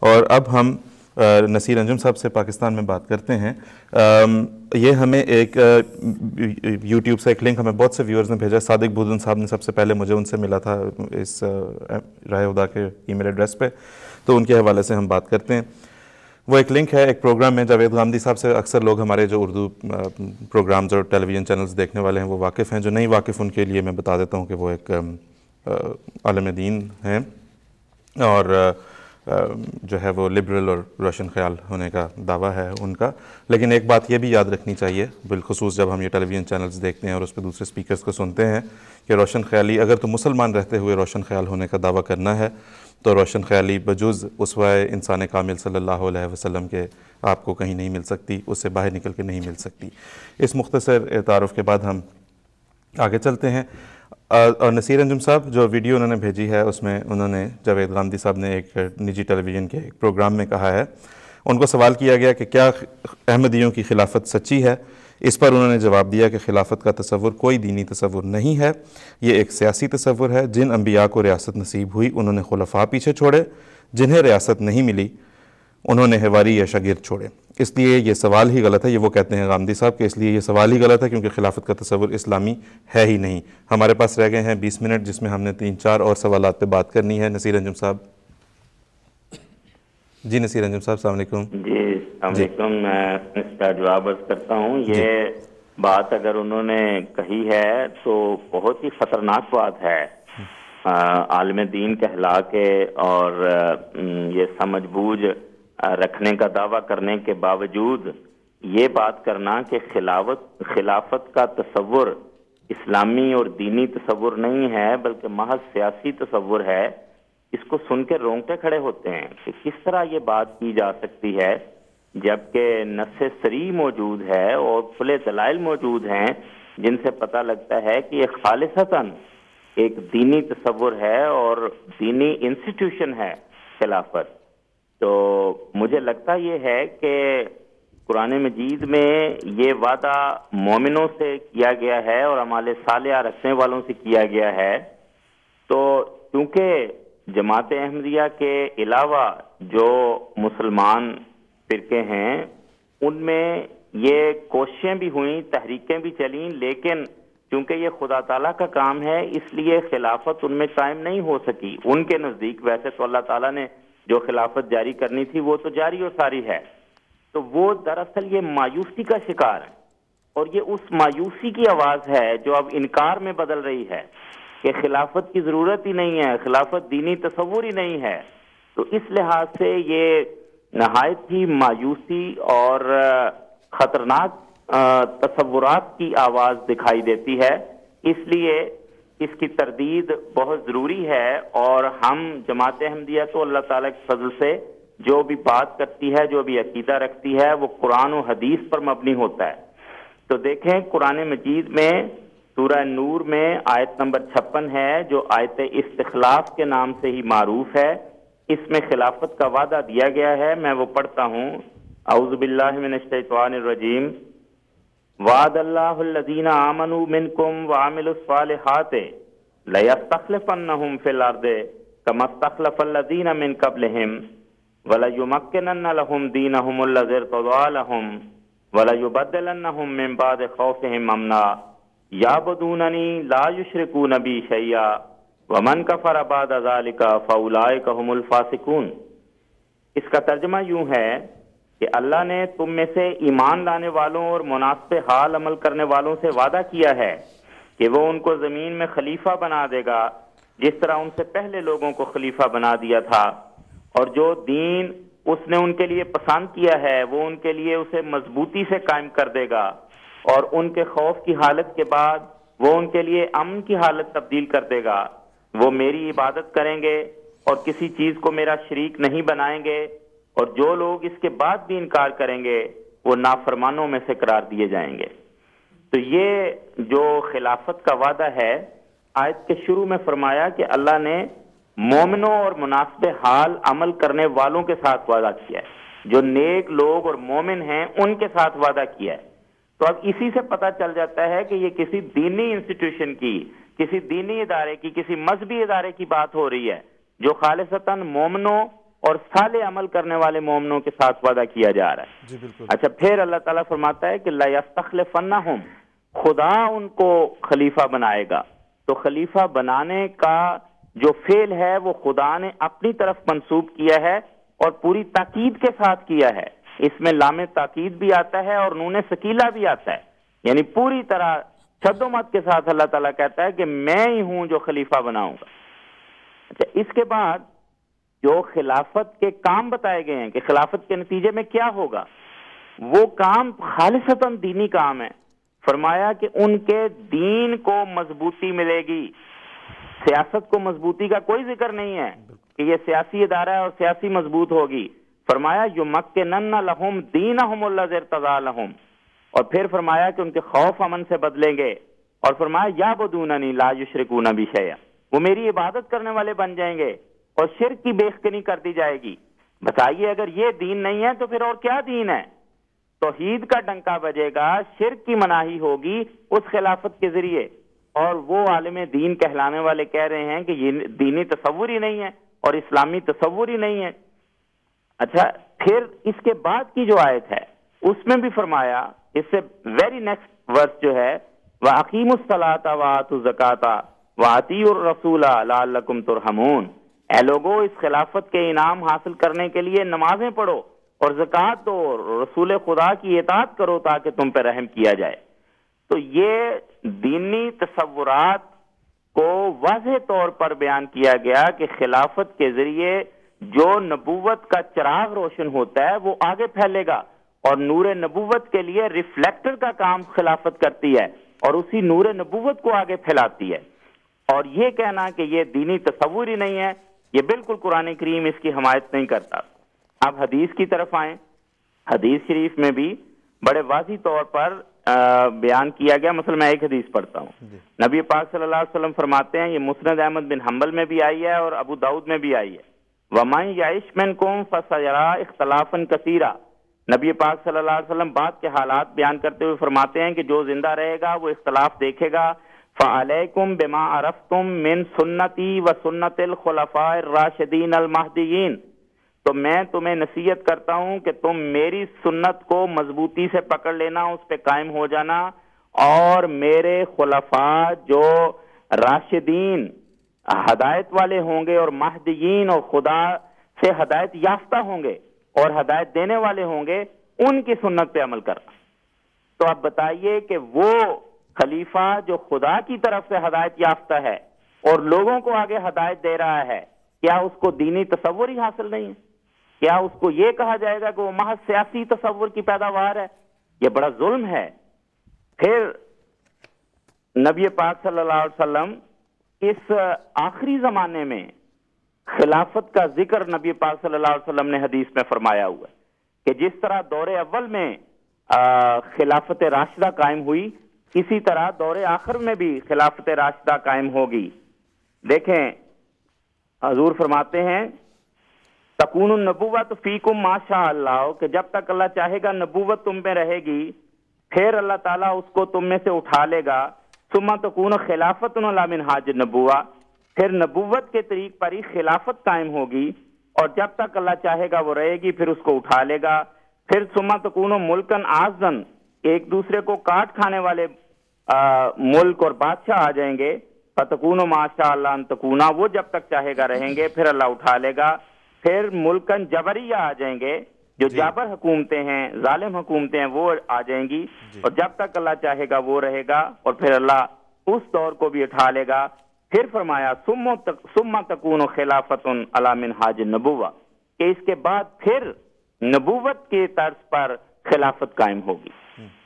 اور اب ہم نصیر انجم صاحب سے پاکستان میں بات کرتے ہیں۔ یہ ہمیں ایک یوٹیوب سے ایک لنک ہمیں بہت سے ویورز نے بھیجا۔ صادق بودن صاحب نے سب سے پہلے مجھے ان سے ملا تھا اس راہ ہدا کے ای میل ایڈریس پہ، تو ان کے حوالے سے ہم بات کرتے ہیں۔ وہ ایک لنک ہے ایک پروگرام میں، جاوید غامدی صاحب سے اکثر لوگ ہمارے جو اردو پروگرامز اور ٹیلی ویژن چینلز دیکھنے والے ہیں وہ واقف ہیں، جو نہیں واقف ان کے لیے میں بتا دیتا ہوں کہ وہ ایک عالم دین ہیں اور جو ہے وہ لبرل اور روشن خیال ہونے کا دعویٰ ہے ان کا۔ لیکن ایک بات یہ بھی یاد رکھنی چاہیے، بالخصوص جب ہم یہ ٹیلی ویژن چینلز دیکھتے ہیں اور اس پہ دوسرے سپیکرز کو سنتے ہیں، کہ روشن خیالی اگر تو مسلمان رہتے ہوئے روشن خیال ہونے کا دعویٰ کرنا ہے تو روشن خیالی بجز اسوہ انسان کامل صلی اللہ علیہ وسلم کے آپ کو کہیں نہیں مل سکتی، اس سے باہر نکل کے نہیں مل سکتی۔ اس مختصر تعارف کے بعد ہم آگے چلتے ہیں۔ اور نصیر انجم صاحب جو ویڈیو انہوں نے بھیجی ہے اس میں انہوں نے جاوید غامدی صاحب نے ایک نجی ٹیلی ویژن کے ایک پروگرام میں کہا ہے، ان کو سوال کیا گیا کہ کیا احمدیوں کی خلافت سچی ہے؟ اس پر انہوں نے جواب دیا کہ خلافت کا تصور کوئی دینی تصور نہیں ہے، یہ ایک سیاسی تصور ہے۔ جن انبیاء کو ریاست نصیب ہوئی انہوں نے خلفاء پیچھے چھوڑے، جنہیں ریاست نہیں ملی انہوں نے حواری یا شاگرد چھوڑے، اس لیے یہ سوال ہی غلط ہے۔ یہ وہ کہتے ہیں غامدی صاحب کہ اس لیے یہ سوال ہی غلط ہے کیونکہ خلافت کا تصور اسلامی ہے ہی نہیں۔ ہمارے پاس رہ گئے ہیں 20 منٹ جس میں ہم نے 3-4 اور سوالات پہ بات کرنی ہے۔ نصیر انجم صاحب جی، نصیر انجم صاحب السلام علیکم۔ جی السلام علیکم، میں اس کا جواب عرض کرتا ہوں۔ یہ بات اگر انہوں نے کہی ہے تو بہت ہی خطرناک بات ہے، عالم دین کہلا کے اور یہ سمجھ بوجھ رکھنے کا دعویٰ کرنے کے باوجود یہ بات کرنا کہ خلافت کا تصور اسلامی اور دینی تصور نہیں ہے بلکہ محض سیاسی تصور ہے، اس کو سن کے رونگٹے کھڑے ہوتے ہیں کہ کس طرح یہ بات کی جا سکتی ہے جبکہ نص صریح موجود ہے اور کھلے دلائل موجود ہیں جن سے پتہ لگتا ہے کہ یہ خالصتاً ایک دینی تصور ہے اور دینی انسٹیٹیوشن ہے خلافت۔ تو مجھے لگتا یہ ہے کہ قرآن مجید میں یہ وعدہ مومنوں سے کیا گیا ہے اور اعمال صالحہ رکھنے والوں سے کیا گیا ہے، تو کیونکہ جماعت احمدیہ کے علاوہ جو مسلمان فرقے ہیں ان میں یہ کوششیں بھی ہوئیں، تحریکیں بھی چلیں، لیکن چونکہ یہ خدا تعالیٰ کا کام ہے اس لیے خلافت ان میں قائم نہیں ہو سکی۔ ان کے نزدیک ویسے تو اللہ تعالیٰ نے جو خلافت جاری کرنی تھی وہ تو جاری و ساری ہے، تو وہ دراصل یہ مایوسی کا شکار ہے، اور یہ اس مایوسی کی آواز ہے جو اب انکار میں بدل رہی ہے کہ خلافت کی ضرورت ہی نہیں ہے، خلافت دینی تصور ہی نہیں ہے۔ تو اس لحاظ سے یہ نہایت ہی مایوسی اور خطرناک تصورات کی آواز دکھائی دیتی ہے، اس لیے اس کی تردید بہت ضروری ہے، اور ہم جماعت احمدیہ تو اللہ تعالیٰ کے فضل سے جو بھی بات کرتی ہے، جو بھی عقیدہ رکھتی ہے، وہ قرآن و حدیث پر مبنی ہوتا ہے۔ تو دیکھیں قرآن مجید میں سورہ نور میں آیت نمبر 56 ہے جو آیت استخلاف کے نام سے ہی معروف ہے، اس میں خلافت کا وعدہ دیا گیا ہے۔ میں وہ پڑھتا ہوں، اعوذ باللہ من الشیطان الرجیم، وعد اللہ الذین آمنوا منکم وعملوا الصالحات لیستخلفنہم فی الارض کما استخلف الذین من قبلہم ولیمکنن لہم دینہم الذی ارتضی لہم ولیبدلنہم من بعد خوفہم امنا یعبدوننی لا یشرکون بی شیئا ومن کفر بعد ذلک فاولئک هم الفاسقون۔ اس کا ترجمہ یوں ہے کہ اللہ نے تم میں سے ایمان لانے والوں اور مناسب حال عمل کرنے والوں سے وعدہ کیا ہے کہ وہ ان کو زمین میں خلیفہ بنا دے گا جس طرح ان سے پہلے لوگوں کو خلیفہ بنا دیا تھا، اور جو دین اس نے ان کے لیے پسند کیا ہے وہ ان کے لیے اسے مضبوطی سے قائم کر دے گا، اور ان کے خوف کی حالت کے بعد وہ ان کے لیے امن کی حالت تبدیل کر دے گا۔ وہ میری عبادت کریں گے اور کسی چیز کو میرا شریک نہیں بنائیں گے، اور جو لوگ اس کے بعد بھی انکار کریں گے وہ نافرمانوں میں سے قرار دیے جائیں گے۔ تو یہ جو خلافت کا وعدہ ہے، آیت کے شروع میں فرمایا کہ اللہ نے مومنوں اور مناسب حال عمل کرنے والوں کے ساتھ وعدہ کیا ہے، جو نیک لوگ اور مومن ہیں ان کے ساتھ وعدہ کیا ہے۔ تو اب اسی سے پتہ چل جاتا ہے کہ یہ کسی دینی انسٹیٹیوشن کی، کسی دینی ادارے کی، کسی مذہبی ادارے کی بات ہو رہی ہے جو خالصتاً مومنوں اور صالح عمل کرنے والے مومنوں کے ساتھ وعدہ کیا جا رہا ہے. جی بالکل. اچھا پھر اللہ تعالیٰ فرماتا ہے کہ لَيَسْتَخْلِفَنَّهُمْ، خدا ان کو خلیفہ بنائے گا. تو خلیفہ بنانے کا جو فعل ہے وہ خدا نے اپنی طرف منسوب کیا ہے اور پوری تاکید کے ساتھ کیا ہے. اس میں لام تاکید بھی آتا ہے اور نون ثقیلہ بھی آتا ہے، یعنی پوری طرح شد و مت کے ساتھ اللہ تعالیٰ کہتا ہے کہ میں ہی ہوں جو خلیفہ بناؤں گا. اچھا اس کے بعد جو خلافت کے کام بتائے گئے ہیں کہ خلافت کے نتیجے میں کیا ہوگا، وہ کام خالصتاً دینی کام ہے. فرمایا کہ ان کے دین کو مضبوطی ملے گی. سیاست کو مضبوطی کا کوئی ذکر نہیں ہے کہ یہ سیاسی ادارہ ہے اور سیاسی مضبوط ہوگی. فرمایا یمکنن لہم دینہم الذی ارتضی لہم، اور پھر فرمایا کہ ان کے خوف امن سے بدلیں گے. اور فرمایا یعبدوننی لا یشرکون بی شیئا، وہ میری عبادت کرنے والے بن جائیں گے اور شرک کی بیخکنی کر دی جائے گی. بتائیے اگر یہ دین نہیں ہے تو پھر اور کیا دین ہے؟ توحید کا ڈنکا بجے گا، شرک کی مناہی ہوگی اس خلافت کے ذریعے، اور وہ عالم دین کہلانے والے کہہ رہے ہیں کہ یہ دینی تصور ہی نہیں ہے اور اسلامی تصور ہی نہیں ہے. اچھا پھر اس کے بعد کی جو آیت ہے اس میں بھی فرمایا، اس سے ویری نیکسٹ ورس جو ہے وَأَقِيمُوا الصَّلَاةَ وَآتُوا الزَّكَاةَ وَأَطِيعُوا الرَّسُولَ لَعَلَّكُمْ تُرْحَمُونَ. اے لوگو اس خلافت کے انعام حاصل کرنے کے لیے نمازیں پڑھو اور زکوٰۃ دو اور رسول خدا کی اطاعت کرو تاکہ تم پہ رحم کیا جائے. تو یہ دینی تصورات کو واضح طور پر بیان کیا گیا کہ خلافت کے ذریعے جو نبوت کا چراغ روشن ہوتا ہے وہ آگے پھیلے گا، اور نور نبوت کے لیے ریفلیکٹر کا کام خلافت کرتی ہے اور اسی نور نبوت کو آگے پھیلاتی ہے. اور یہ کہنا کہ یہ دینی تصور ہی نہیں ہے، یہ بالکل قرآن کریم اس کی حمایت نہیں کرتا. اب حدیث کی طرف آئیں. حدیث شریف میں بھی بڑے واضح طور پر بیان کیا گیا. مثلا میں ایک حدیث پڑھتا ہوں. نبی پاک صلی اللہ علیہ وسلم فرماتے ہیں، یہ مسند احمد بن حنبل میں بھی آئی ہے اور ابو داؤد میں بھی آئی ہے، وَمَن يَعِشْ مِنْكُمْ فَسَيَرَىٰ اخْتِلَافًا كَثِيرًا. نبی پاک صلی اللہ علیہ وسلم بعد کے حالات بیان کرتے ہوئے فرماتے ہیں کہ جو زندہ رہے گا وہ اختلاف دیکھے گا. فَعَلَيْكُمْ بِمَا عَرَفْتُم مِّن سُنَّتِي وَسُنَّتِ الْخُلَفَاءِ الرَّاشِدِينَ الْمَهْدِيِّينَ. تو میں تمہیں نصیحت کرتا ہوں کہ تم میری سنت کو مضبوطی سے پکڑ لینا، اس پہ قائم ہو جانا، اور میرے خلفاء جو راشدین ہدایت والے ہوں گے اور مہدیین اور خدا سے ہدایت یافتہ ہوں گے اور ہدایت دینے والے ہوں گے، ان کی سنت پہ عمل کرنا. تو اب بتائیے کہ وہ خلیفہ جو خدا کی طرف سے ہدایت یافتہ ہے اور لوگوں کو آگے ہدایت دے رہا ہے، کیا اس کو دینی تصور ہی حاصل نہیں ہے؟ کیا اس کو یہ کہا جائے گا کہ وہ محض سیاسی تصور کی پیداوار ہے؟ یہ بڑا ظلم ہے. پھر نبی پاک صلی اللہ علیہ وسلم اس آخری زمانے میں خلافت کا ذکر نبی پاک صلی اللہ علیہ وسلم نے حدیث میں فرمایا ہوا ہے کہ جس طرح دور اول میں خلافت راشدہ قائم ہوئی، اسی طرح دور آخر میں بھی خلافت راشدہ قائم ہوگی. دیکھیں حضور فرماتے ہیں تکون النبوت فیکم ما شاء اللہ، کہ جب تک اللہ چاہے گا نبوت تم میں رہے گی، پھر اللہ تعالیٰ اس کو تم میں سے اٹھا لے گا. ثم تکون خلافت علی منہاج النبوہ، پھر نبوت کے طریق پر ہی خلافت قائم ہوگی، اور جب تک اللہ چاہے گا وہ رہے گی، پھر اس کو اٹھا لے گا. پھر ثم تکون ملکن عاضن، ایک دوسرے کو کاٹ کھانے والے ملک اور بادشاہ آ جائیں گے. فتکون ما شاء اللہ ان تکونا، وہ جب تک چاہے گا رہیں گے، پھر اللہ اٹھا لے گا. پھر ملکن جبریہ آ جائیں گے، جو جابر حکومتیں ہیں، ظالم حکومتیں ہیں، وہ آ جائیں گی، اور جب تک اللہ چاہے گا وہ رہے گا، اور پھر اللہ اس دور کو بھی اٹھا لے گا. پھر فرمایا ثم تکون خلافت علی منہاج النبوہ، کہ اس کے بعد پھر نبوت کے طرز پر خلافت قائم ہوگی.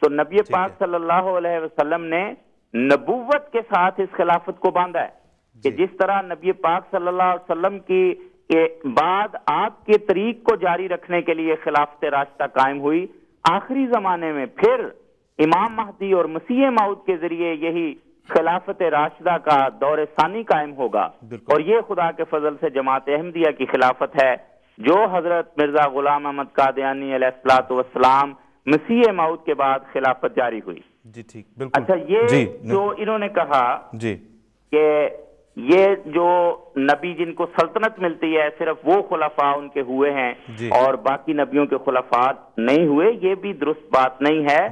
تو نبی پاک صلی اللہ علیہ وسلم نے نبوت کے ساتھ اس خلافت کو باندھا ہے کہ جس طرح نبی پاک صلی اللہ علیہ وسلم کی بعد آپ کے طریق کو جاری رکھنے کے لیے خلافت راشدہ قائم ہوئی، آخری زمانے میں پھر امام مہدی اور مسیح موعود کے ذریعے یہی خلافت راشدہ کا دور ثانی قائم ہوگا. اور یہ خدا کے فضل سے جماعت احمدیہ کی خلافت ہے جو حضرت مرزا غلام احمد قادیانی علیہ الصلوۃ والسلام مسیح موعود کے بعد خلافت جاری ہوئی. جی ٹھیک بالکل. اچھا یہ جو انہوں نے کہا کہ یہ جو نبی جن کو سلطنت ملتی ہے صرف وہ خلفاء ان کے ہوئے ہیں اور باقی نبیوں کے خلفاء نہیں ہوئے، یہ بھی درست بات نہیں ہے۔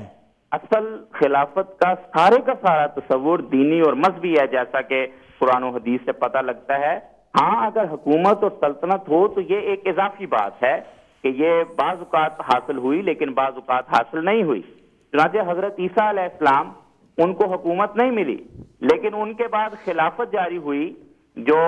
اصل خلافت کا سارا تصور دینی اور مذہبی ہے، جیسا کہ قرآن و حدیث سے پتہ لگتا ہے۔ ہاں اگر حکومت اور سلطنت ہو تو یہ ایک اضافی بات ہے کہ یہ بعض اوقات حاصل ہوئی لیکن بعض اوقات حاصل نہیں ہوئی۔ چنانچہ حضرت عیسیٰ علیہ السلام ان کو حکومت نہیں ملی، لیکن ان کے بعد خلافت جاری ہوئی، جو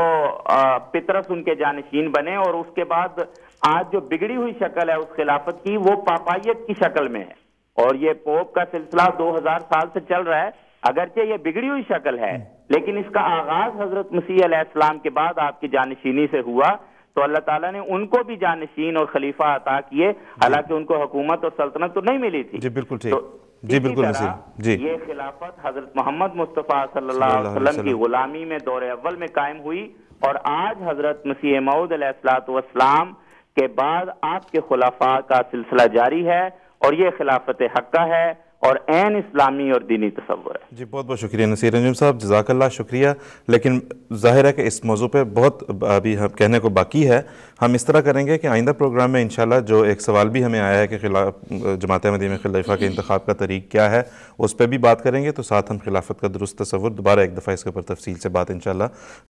پطرس ان کے جانشین بنے، اور اس کے بعد آج جو بگڑی ہوئی شکل ہے اس خلافت کی وہ پاپائیت کی شکل میں ہے، اور یہ پوپ کا سلسلہ 2000 سال سے چل رہا ہے۔ اگرچہ یہ بگڑی ہوئی شکل ہے لیکن اس کا آغاز حضرت مسیح علیہ السلام کے بعد آپ کی جانشینی سے ہوا، تو اللہ تعالیٰ نے ان کو بھی جانشین اور خلیفہ عطا کیے، حالانکہ ان کو حکومت اور سلطنت تو نہیں ملی تھی۔ جی بالکل ٹھیک، جی بالکل نصیر جی۔ یہ خلافت حضرت محمد مصطفیٰ صلی اللہ علیہ وسلم کی غلامی میں دور اول میں قائم ہوئی، اور آج حضرت مسیح موعود علیہ السلام کے بعد آپ کے خلفاء کا سلسلہ جاری ہے، اور یہ خلافت حقہ ہے اور عین اسلامی اور دینی تصور ہے۔ جی بہت بہت شکریہ نصیر انجم صاحب، جزاک اللہ، شکریہ۔ لیکن ظاہر ہے کہ اس موضوع پہ بہت ابھی ہم کہنے کو باقی ہے۔ ہم اس طرح کریں گے کہ آئندہ پروگرام میں انشاءاللہ جو ایک سوال بھی ہمیں آیا ہے کہ جماعت احمدیہ میں خلیفہ کے انتخاب کا طریق کیا ہے، اس پہ بھی بات کریں گے، تو ساتھ ہم خلافت کا درست تصور دوبارہ ایک دفعہ اس کے اوپر تفصیل سے بات انشاءاللہ